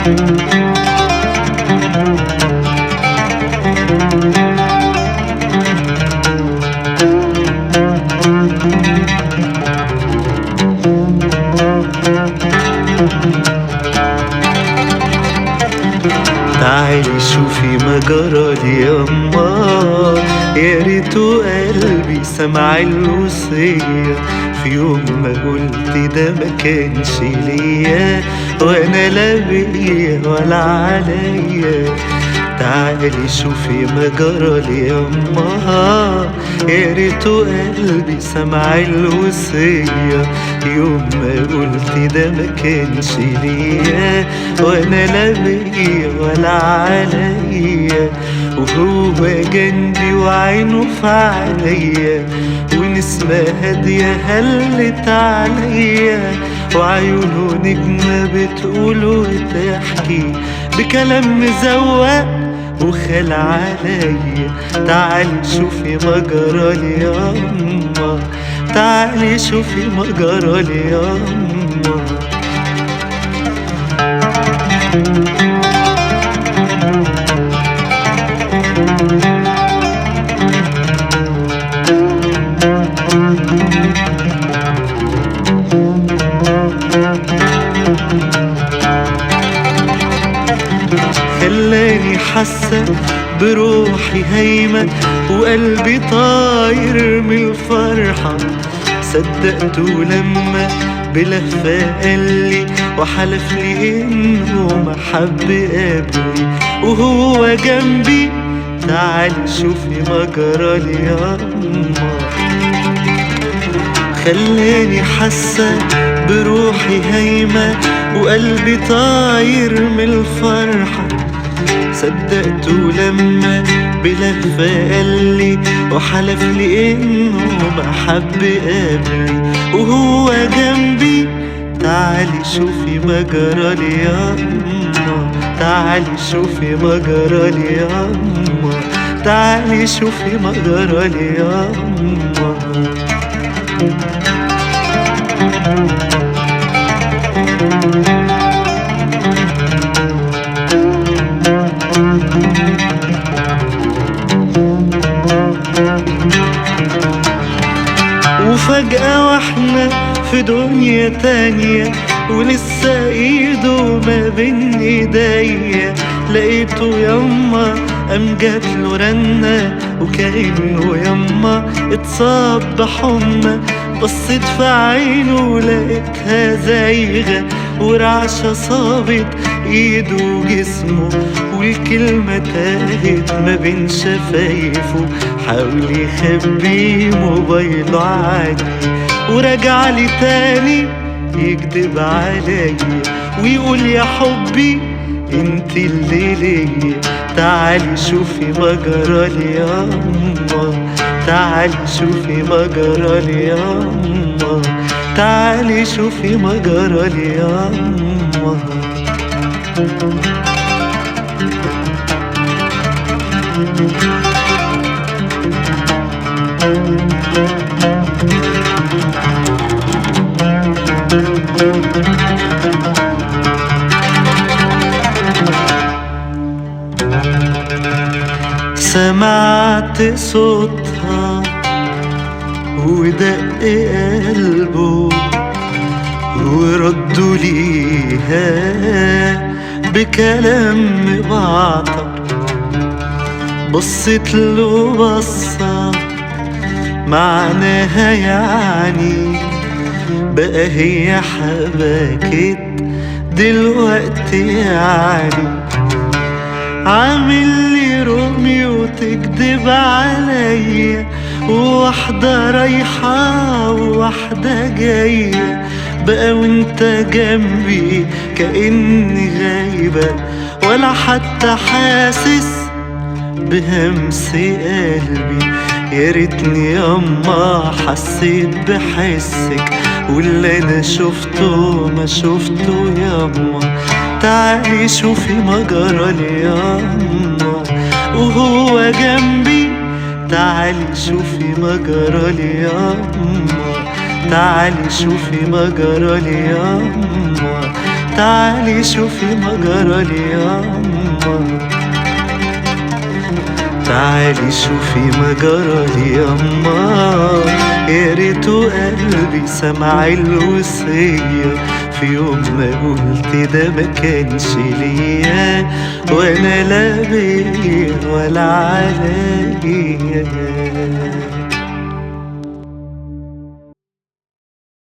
تعالي شوفي ما جرالي يما، يا ريته قلبي سمع الوصية في يوم ما قلت ده ما كانش ليا، وانا لا بيا ولا عليا. تعالي شوفي ما جرالي يما، يا ريته قلبي سمع الوصية يوم ما قلت ده ما كانش ليا، وانا لا بيا ولا عليا. وهو جنبي وعينه في عليا، ونسمة هادية هلت عليا، وعيونه نجمة بتقول وتحكي بكلام مزوق وخال عليا. تعالي شوفي ما جرالي ياما، تعالي شوفي ما جرالي ياما. خلاني حاسة بروحي هايمة وقلبي طاير من الفرحة، صدقته لما بلهفة قالي وحلف لي انه ما حب قبلي وهو جنبي. تعالي شوفي ما جرالي ياما، خلاني حاسة بروحي هايمة وقلبي طاير من الفرحة، صدقته لما بلهفة قالي وحلف لي انه ما حب قبلي وهو جنبي. تعالي شوفي ما جرالي ياما، تعالي شوفي ما جرالي ياما، تعالي شوفي ما جرالي ياما. وفجأة واحنا في دنيا تانية ولسه ايده ما بين ايديا، لقيته يما قام جاتله رنة وكأنه يما اتصاب بحمى. بصيت في عينه لقيتها زايغة ورعشة صابت ايده وجسمه، والكلمة تاهت ما بين شفايفه. حاول يخبي موبايله عني ورجع لي تاني يكدب عليا ويقول يا حبي انت اللي ليا. تعالي شوفي ما جرالي ياما، تعالي شوفي ما جرالي ياما، تعالي شوفي ما جرالي ياما. سمعت صوتها ودق قلبه وردوا ليها بكلام مبعطر. بصت له بصة معناها يعني بقى هي حبكت دلوقتي يعني. عامل لي روميو تكدب عليا، وواحدة رايحة وواحدة جاية بقى وانت جنبي كأني غايبة، ولا حتى حاسس بهمس قلبي. يا ريتني ياما حسيت بحسك واللي انا شفته ما شفته ياما. تعالي شوفي ما جرالي ياما وهو جنبي، تعالي شوفي ما جرالي ياما، تعالي شوفي ما جرالي ياما، تعالي شوفي ما جرالي ياما، تعالي شوفي ما جرالي ياما. يا ريته قلبي سمع الوصية في يوم ما قلت ده ما كانش ليا، وانا لا بيا ولا عليا.